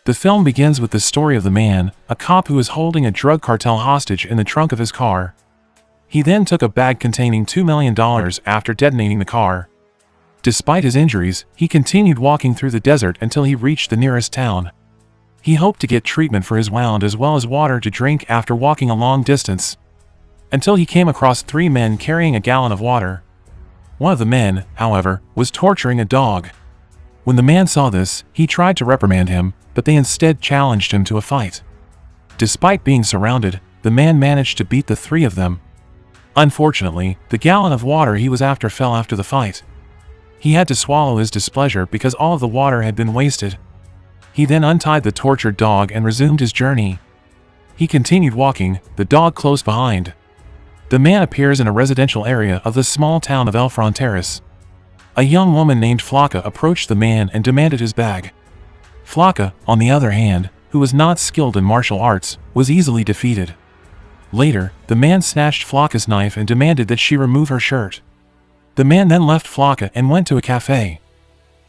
The film begins with the story of the man, a cop who is holding a drug cartel hostage in the trunk of his car. He then took a bag containing $2 million after detonating the car. Despite his injuries, he continued walking through the desert until he reached the nearest town. He hoped to get treatment for his wound as well as water to drink after walking a long distance, until he came across 3 men carrying a gallon of water. One of the men, however, was torturing a dog. When the man saw this, he tried to reprimand him, but they instead challenged him to a fight. Despite being surrounded, the man managed to beat the 3 of them. Unfortunately, the gallon of water he was after fell after the fight. He had to swallow his displeasure because all of the water had been wasted. He then untied the tortured dog and resumed his journey. He continued walking, the dog close behind. The man appears in a residential area of the small town of El Fronteras. A young woman named Flocka approached the man and demanded his bag. Flocka, on the other hand, who was not skilled in martial arts, was easily defeated. Later, the man snatched Flocka's knife and demanded that she remove her shirt. The man then left Flocka and went to a cafe.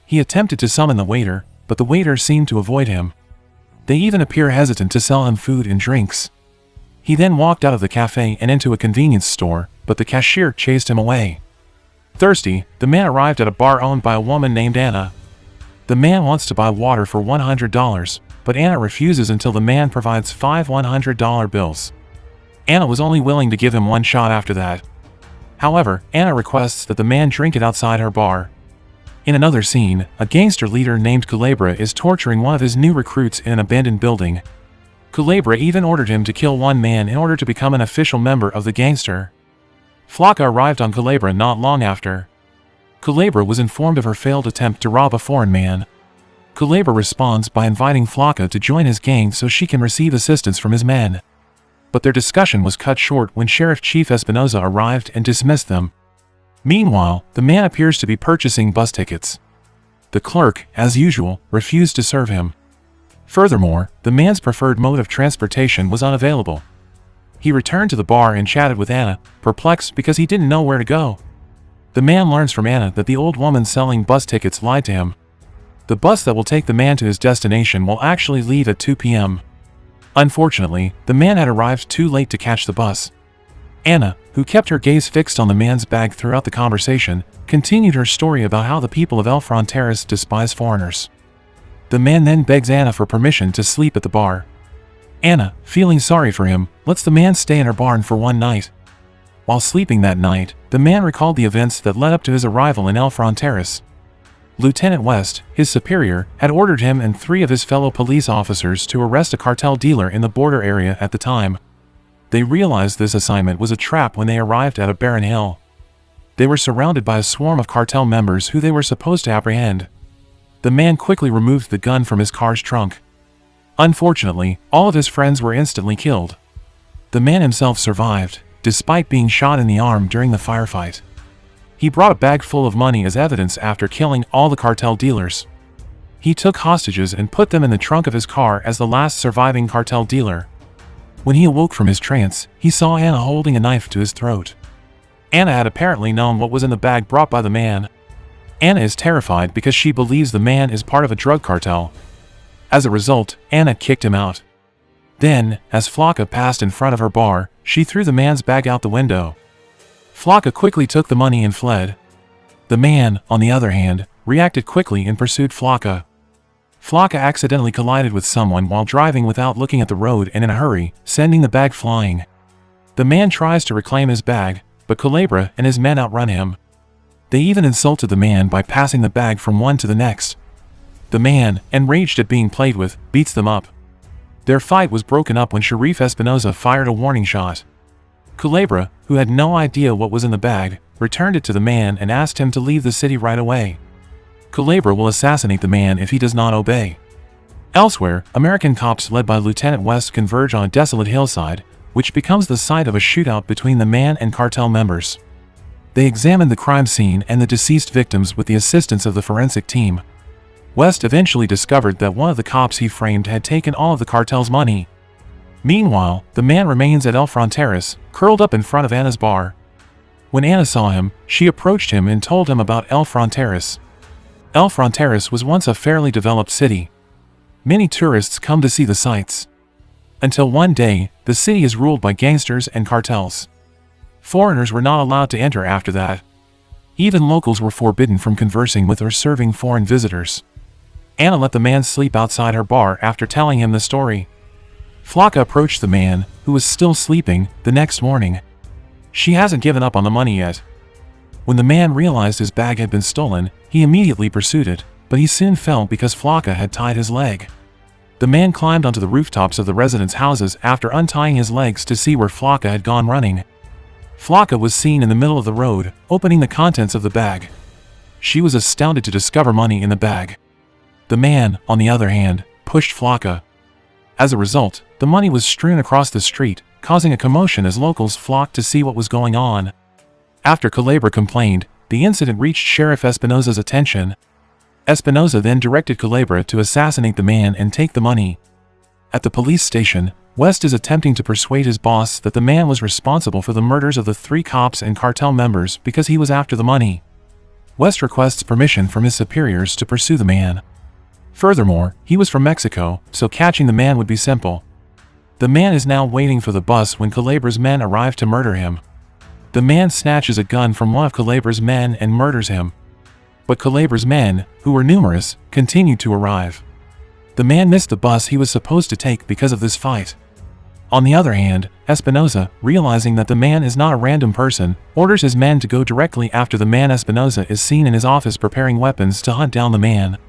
He attempted to summon the waiter, but the waiter seemed to avoid him. They even appear hesitant to sell him food and drinks. He then walked out of the cafe and into a convenience store, but the cashier chased him away. Thirsty, the man arrived at a bar owned by a woman named Anna. The man wants to buy water for $100, but Anna refuses until the man provides 5 $100 bills. Anna was only willing to give him 1 shot after that. However, Anna requests that the man drink it outside her bar. In another scene, a gangster leader named Culebra is torturing one of his new recruits in an abandoned building. Culebra even ordered him to kill 1 man in order to become an official member of the gangster. Flocka arrived on Culebra not long after. Culebra was informed of her failed attempt to rob a foreign man. Culebra responds by inviting Flocka to join his gang so she can receive assistance from his men. But their discussion was cut short when Sheriff Chief Espinoza arrived and dismissed them. Meanwhile, the man appears to be purchasing bus tickets. The clerk, as usual, refused to serve him. Furthermore, the man's preferred mode of transportation was unavailable. He returned to the bar and chatted with Anna, perplexed because he didn't know where to go. The man learns from Anna that the old woman selling bus tickets lied to him. The bus that will take the man to his destination will actually leave at 2 p.m. Unfortunately, the man had arrived too late to catch the bus. Anna, who kept her gaze fixed on the man's bag throughout the conversation, continued her story about how the people of El Fronteras despise foreigners. The man then begs Anna for permission to sleep at the bar. Anna, feeling sorry for him, lets the man stay in her barn for 1 night. While sleeping that night, the man recalled the events that led up to his arrival in El Fronteras. Lieutenant West, his superior, had ordered him and 3 of his fellow police officers to arrest a cartel dealer in the border area at the time. They realized this assignment was a trap when they arrived at a barren hill. They were surrounded by a swarm of cartel members who they were supposed to apprehend. The man quickly removed the gun from his car's trunk. Unfortunately, all of his friends were instantly killed. The man himself survived, despite being shot in the arm during the firefight. He brought a bag full of money as evidence after killing all the cartel dealers. He took hostages and put them in the trunk of his car as the last surviving cartel dealer. When he awoke from his trance, he saw Anna holding a knife to his throat. Anna had apparently known what was in the bag brought by the man. Anna is terrified because she believes the man is part of a drug cartel. As a result, Anna kicked him out. Then, as Flocka passed in front of her bar, she threw the man's bag out the window. Flocka quickly took the money and fled. The man, on the other hand, reacted quickly and pursued Flocka. Flocka accidentally collided with someone while driving without looking at the road and in a hurry, sending the bag flying. The man tries to reclaim his bag, but Culebra and his men outrun him. They even insulted the man by passing the bag from one to the next. The man, enraged at being played with, beats them up. Their fight was broken up when Sheriff Espinoza fired a warning shot. Culebra, who had no idea what was in the bag, returned it to the man and asked him to leave the city right away. Culebra will assassinate the man if he does not obey. Elsewhere, American cops led by Lieutenant West converge on a desolate hillside, which becomes the site of a shootout between the man and cartel members. They examined the crime scene and the deceased victims with the assistance of the forensic team. West eventually discovered that one of the cops he framed had taken all of the cartel's money. Meanwhile, the man remains at El Fronteras, curled up in front of Anna's bar. When Anna saw him, she approached him and told him about El Fronteras. El Fronteras was once a fairly developed city. Many tourists come to see the sights. Until one day, the city is ruled by gangsters and cartels. Foreigners were not allowed to enter after that. Even locals were forbidden from conversing with or serving foreign visitors. Anna let the man sleep outside her bar after telling him the story. Flocka approached the man, who was still sleeping, the next morning. She hasn't given up on the money yet. When the man realized his bag had been stolen, he immediately pursued it, but he soon fell because Flocka had tied his leg. The man climbed onto the rooftops of the residents' houses after untying his legs to see where Flocka had gone running. Flocka was seen in the middle of the road, opening the contents of the bag. She was astounded to discover money in the bag. The man, on the other hand, pushed Flocka. As a result, the money was strewn across the street, causing a commotion as locals flocked to see what was going on. After Culebra complained, the incident reached Sheriff Espinosa's attention. Espinosa then directed Culebra to assassinate the man and take the money. At the police station, West is attempting to persuade his boss that the man was responsible for the murders of the 3 cops and cartel members because he was after the money. West requests permission from his superiors to pursue the man. Furthermore, he was from Mexico, so catching the man would be simple. The man is now waiting for the bus when Culebra's men arrive to murder him. The man snatches a gun from one of Culebra's men and murders him. But Culebra's men, who were numerous, continued to arrive. The man missed the bus he was supposed to take because of this fight. On the other hand, Espinosa, realizing that the man is not a random person, orders his men to go directly after the man. Espinosa is seen in his office preparing weapons to hunt down the man.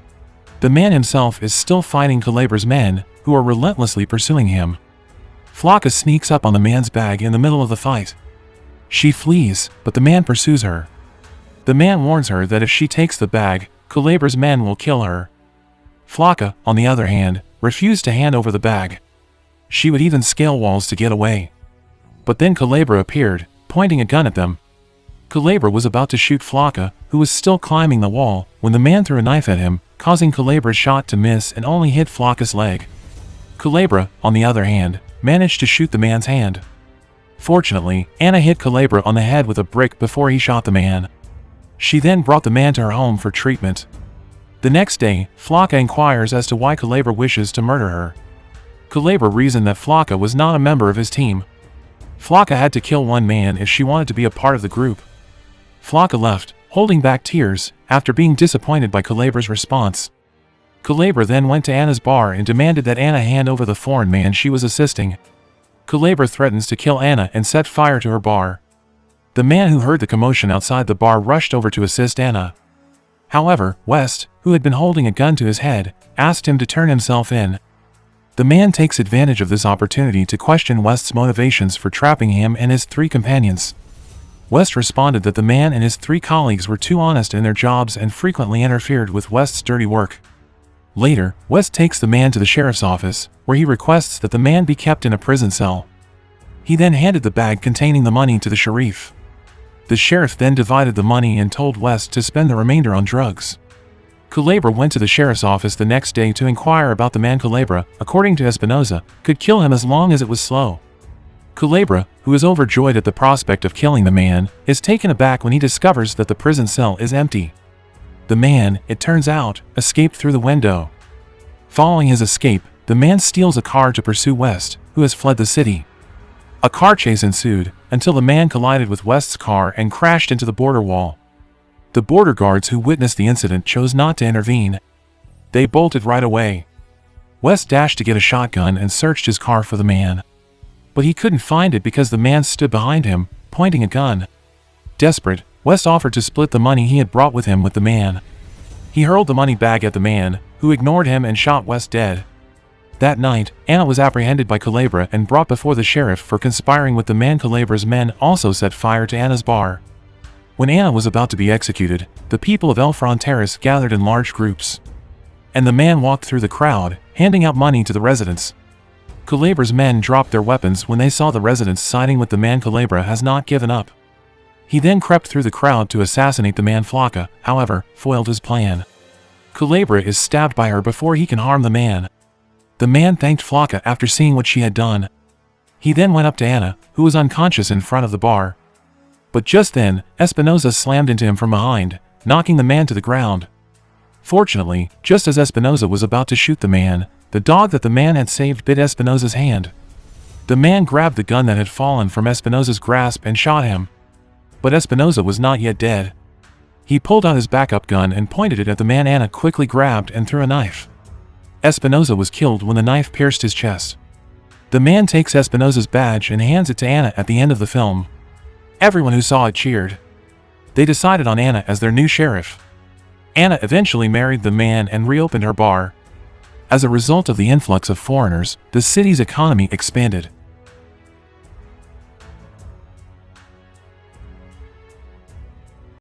The man himself is still fighting Culebra's men, who are relentlessly pursuing him. Flocka sneaks up on the man's bag in the middle of the fight. She flees, but the man pursues her. The man warns her that if she takes the bag, Culebra's men will kill her. Flocka, on the other hand, refused to hand over the bag. She would even scale walls to get away. But then Culebra appeared, pointing a gun at them. Culebra was about to shoot Flocka, who was still climbing the wall, when the man threw a knife at him, causing Culebra's shot to miss and only hit Flocka's leg. Culebra, on the other hand, managed to shoot the man's hand. Fortunately, Anna hit Culebra on the head with a brick before he shot the man. She then brought the man to her home for treatment. The next day, Flocka inquires as to why Culebra wishes to murder her. Culebra reasoned that Flocka was not a member of his team. Flocka had to kill one man if she wanted to be a part of the group. Flocka left, holding back tears, after being disappointed by Culebra's response. Culebra then went to Anna's bar and demanded that Anna hand over the foreign man she was assisting. Culebra threatens to kill Anna and set fire to her bar. The man who heard the commotion outside the bar rushed over to assist Anna. However, West, who had been holding a gun to his head, asked him to turn himself in. The man takes advantage of this opportunity to question West's motivations for trapping him and his 3 companions. West responded that the man and his 3 colleagues were too honest in their jobs and frequently interfered with West's dirty work. Later, West takes the man to the sheriff's office, where he requests that the man be kept in a prison cell. He then handed the bag containing the money to the sheriff. The sheriff then divided the money and told West to spend the remainder on drugs. Culebra went to the sheriff's office the next day to inquire about the man. Culebra, according to Espinosa, could kill him as long as it was slow. Culebra, who is overjoyed at the prospect of killing the man, is taken aback when he discovers that the prison cell is empty. The man, it turns out, escaped through the window. Following his escape, the man steals a car to pursue West, who has fled the city. A car chase ensued, until the man collided with West's car and crashed into the border wall. The border guards who witnessed the incident chose not to intervene. They bolted right away. West dashed to get a shotgun and searched his car for the man. But he couldn't find it because the man stood behind him, pointing a gun. Desperate, West offered to split the money he had brought with him with the man. He hurled the money bag at the man, who ignored him and shot West dead. That night, Anna was apprehended by Culebra and brought before the sheriff for conspiring with the man. Culebra's men also set fire to Anna's bar. When Anna was about to be executed, the people of El Fronteras gathered in large groups. And the man walked through the crowd, handing out money to the residents. Culebra's men dropped their weapons when they saw the residents siding with the man. Culebra has not given up. He then crept through the crowd to assassinate the man. Flocka, however, foiled his plan. Culebra is stabbed by her before he can harm the man. The man thanked Flocka after seeing what she had done. He then went up to Anna, who was unconscious in front of the bar. But just then, Espinosa slammed into him from behind, knocking the man to the ground. Fortunately, just as Espinosa was about to shoot the man, The dog that the man had saved bit Espinosa's hand. The man grabbed the gun that had fallen from Espinosa's grasp and shot him. But Espinosa was not yet dead. He pulled out his backup gun and pointed it at the man. Ana quickly grabbed and threw a knife. Espinosa was killed when the knife pierced his chest. The man takes Espinosa's badge and hands it to Ana at the end of the film. Everyone who saw it cheered. They decided on Ana as their new sheriff. Ana eventually married the man and reopened her bar. As a result of the influx of foreigners, the city's economy expanded.